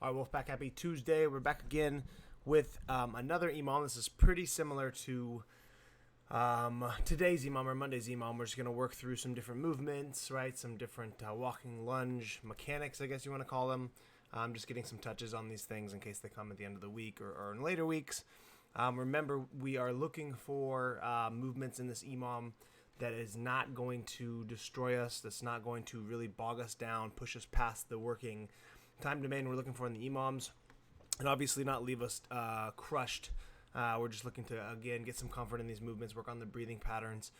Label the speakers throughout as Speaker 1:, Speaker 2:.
Speaker 1: All right, Wolfpack, happy Tuesday. We're back again with another EMOM. This is pretty similar to today's EMOM or Monday's EMOM. We're just going to work through some different movements, right? Some different walking lunge mechanics, I guess you want to call them. Just getting some touches on these things in case they come at the end of the week or in later weeks. Remember, we are looking for movements in this EMOM that is not going to destroy us, that's not going to really bog us down, push us past the working time domain we're looking for in the EMOMs, and obviously not leave us crushed. We're just looking to, again, get some comfort in these movements, work on the breathing patterns,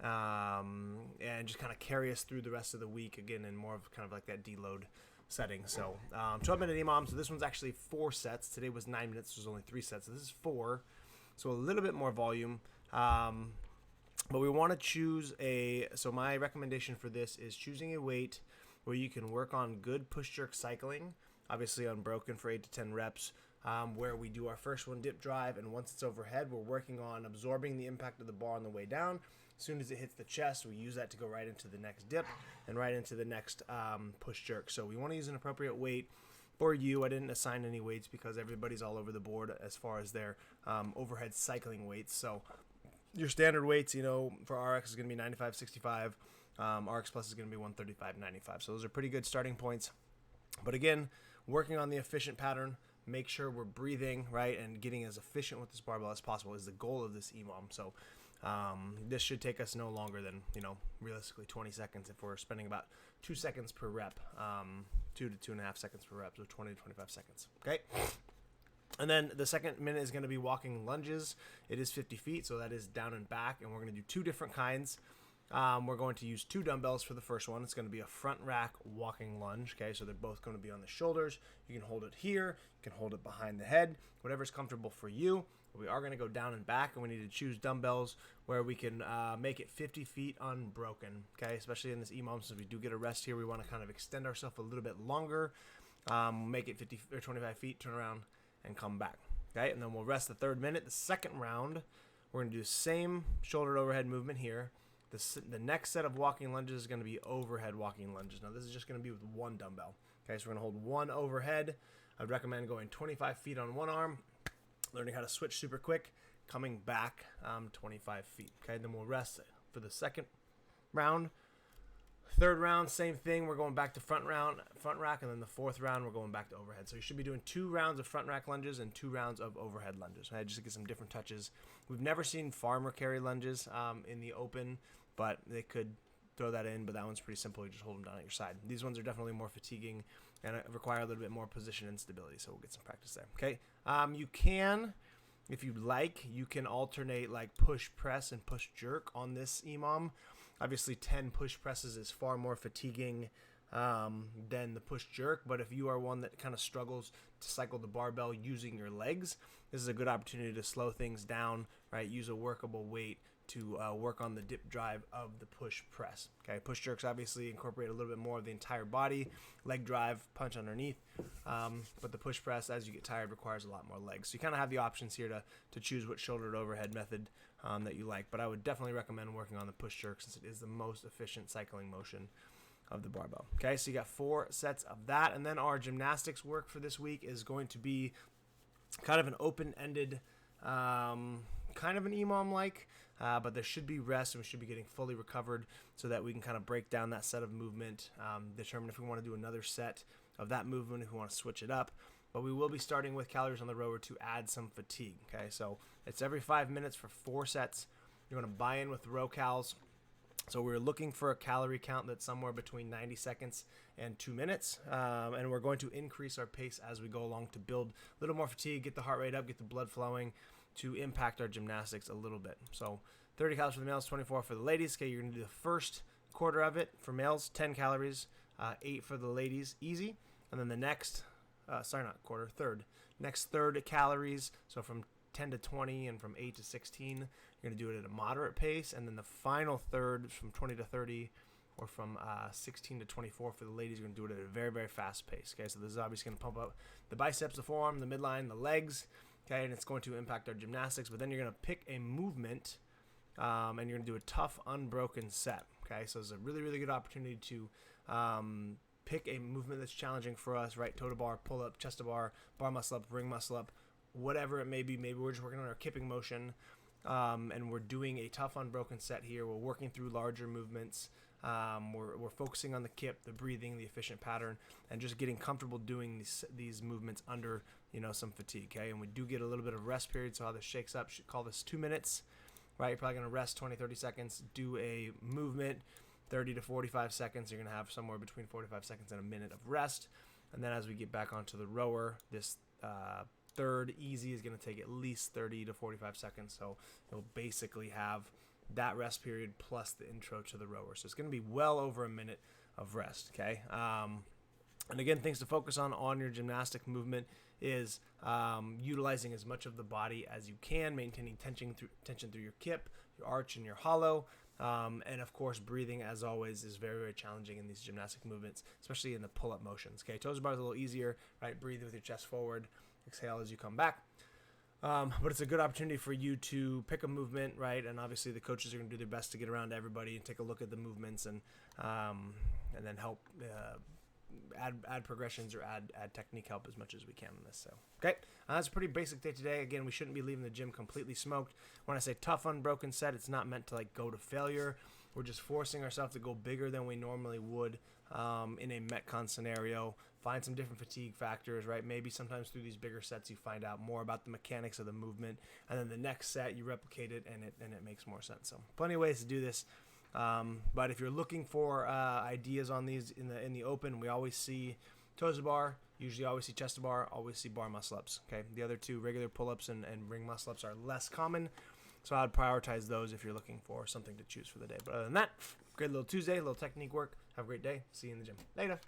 Speaker 1: and just kind of carry us through the rest of the week, again, in more of kind of like that deload setting. So 12-minute EMOM. So this one's actually 4 sets. Today was 9 minutes. There's only 3 sets. So this is 4. So a little bit more volume. But we want to choose so my recommendation for this is choosing a weight where you can work on good push jerk cycling, obviously unbroken for 8 to 10 reps, where we do our first one, dip drive, and once it's overhead, we're working on absorbing the impact of the bar on the way down. As soon as it hits the chest, we use that to go right into the next dip and right into the next push jerk. So we want to use an appropriate weight for you. I didn't assign any weights because everybody's all over the board as far as their overhead cycling weights. So your standard weights, for RX is going to be 95, 65. RX Plus is going to be 135, 95. So those are pretty good starting points. But again, working on the efficient pattern, make sure we're breathing, right, and getting as efficient with this barbell as possible is the goal of this EMOM. So this should take us no longer than, realistically 20 seconds if we're spending about 2 seconds per rep, 2 to 2.5 seconds per rep, so 20 to 25 seconds, okay? And then the second minute is going to be walking lunges. It is 50 feet, so that is down and back, and we're going to do 2 different kinds. We're going to use 2 dumbbells for the first one. It's going to be a front rack walking lunge, okay? So they're both going to be on the shoulders. You can hold it here. You can hold it behind the head, whatever's comfortable for you. We are going to go down and back, and we need to choose dumbbells where we can make it 50 feet unbroken, okay? Especially in this EMOM, since we do get a rest here, we want to kind of extend ourselves a little bit longer, make it 50 or 25 feet, turn around, and come back, okay? And then we'll rest the third minute. The second round, we're going to do the same shoulder overhead movement here. The next set of walking lunges is going to be overhead walking lunges. Now, this is just going to be with 1 dumbbell. Okay, so we're going to hold 1 overhead. I'd recommend going 25 feet on one arm, learning how to switch super quick, coming back 25 feet. Okay, then we'll rest for the second round. Third round, same thing. We're going back to front rack, and then the fourth round, we're going back to overhead. So you should be doing 2 rounds of front rack lunges and 2 rounds of overhead lunges, right? Just to get some different touches. We've never seen farmer carry lunges in the open, but they could throw that in, but that one's pretty simple. You just hold them down at your side. These ones are definitely more fatiguing and require a little bit more position and stability, so we'll get some practice there, okay? You can, if you'd like, you can alternate like push press and push jerk on this EMOM. Obviously, 10 push presses is far more fatiguing than the push jerk, but if you are one that kind of struggles to cycle the barbell using your legs, this is a good opportunity to slow things down, right? Use a workable weight to work on the dip drive of the push press. Okay, push jerks obviously incorporate a little bit more of the entire body, leg drive, punch underneath, but the push press, as you get tired, requires a lot more legs. So you kind of have the options here to choose what shoulder to overhead method that you like, but I would definitely recommend working on the push jerk since it is the most efficient cycling motion of the barbell. Okay, so you got 4 sets of that, and then our gymnastics work for this week is going to be kind of an open-ended kind of an EMOM-like, but there should be rest and we should be getting fully recovered so that we can kind of break down that set of movement, determine if we want to do another set of that movement, if we want to switch it up. But we will be starting with calories on the rower to add some fatigue, okay? So it's every 5 minutes for 4 sets. You're going to buy in with row cals. So we're looking for a calorie count that's somewhere between 90 seconds and 2 minutes, and we're going to increase our pace as we go along to build a little more fatigue, get the heart rate up, get the blood flowing, to impact our gymnastics a little bit. So 30 calories for the males, 24 for the ladies. Okay, you're going to do the first quarter of it for males, 10 calories, 8 for the ladies, easy. And then the next, next third calories, so from 10 to 20 and from 8 to 16, you're going to do it at a moderate pace. And then the final third from 20 to 30 or from 16 to 24 for the ladies, you're going to do it at a very, very fast pace. Okay, so this is obviously going to pump up the biceps, the forearm, the midline, the legs. Okay, and it's going to impact our gymnastics. But then you're going to pick a movement and you're going to do a tough, unbroken set. Okay, so it's a really, really good opportunity to pick a movement that's challenging for us, right? Toe to bar, pull up, chest to bar, bar muscle up, ring muscle up, whatever it may be. Maybe we're just working on our kipping motion, and we're doing a tough unbroken set here. We're working through larger movements. We're focusing on the kip, the breathing, the efficient pattern, and just getting comfortable doing these movements under, some fatigue, okay? And we do get a little bit of rest period, so how this shakes up, should call this 2 minutes, right? You're probably going to rest 20, 30 seconds, do a movement, 30 to 45 seconds. You're going to have somewhere between 45 seconds and a minute of rest. And then as we get back onto the rower, this third easy is going to take at least 30 to 45 seconds. So you'll basically have that rest period plus the intro to the rower. So it's going to be well over a minute of rest, okay? And again, things to focus on your gymnastic movement is utilizing as much of the body as you can, maintaining tension through your kip, your arch, and your hollow. And of course, breathing, as always, is very, very challenging in these gymnastic movements, especially in the pull-up motions. Okay, toes to bar is a little easier, right? Breathe with your chest forward, exhale as you come back. But it's a good opportunity for you to pick a movement, right? And obviously, the coaches are going to do their best to get around to everybody and take a look at the movements and then help add progressions or add technique help as much as we can in this. So, okay, that's a pretty basic day today. Again, we shouldn't be leaving the gym completely smoked. When I say tough, unbroken set, it's not meant to like go to failure. We're just forcing ourselves to go bigger than we normally would in a Metcon scenario. Find some different fatigue factors, right? Maybe sometimes through these bigger sets you find out more about the mechanics of the movement, and then the next set you replicate it, and it makes more sense. So, plenty of ways to do this. But if you're looking for ideas on these in the open, we always see toes to bar, usually always see chest to bar, always see bar muscle ups. Okay, the other two, regular pull ups and ring muscle ups, are less common, so I'd prioritize those if you're looking for something to choose for the day. But other than that, great little Tuesday, little technique work. Have a great day. See you in the gym later.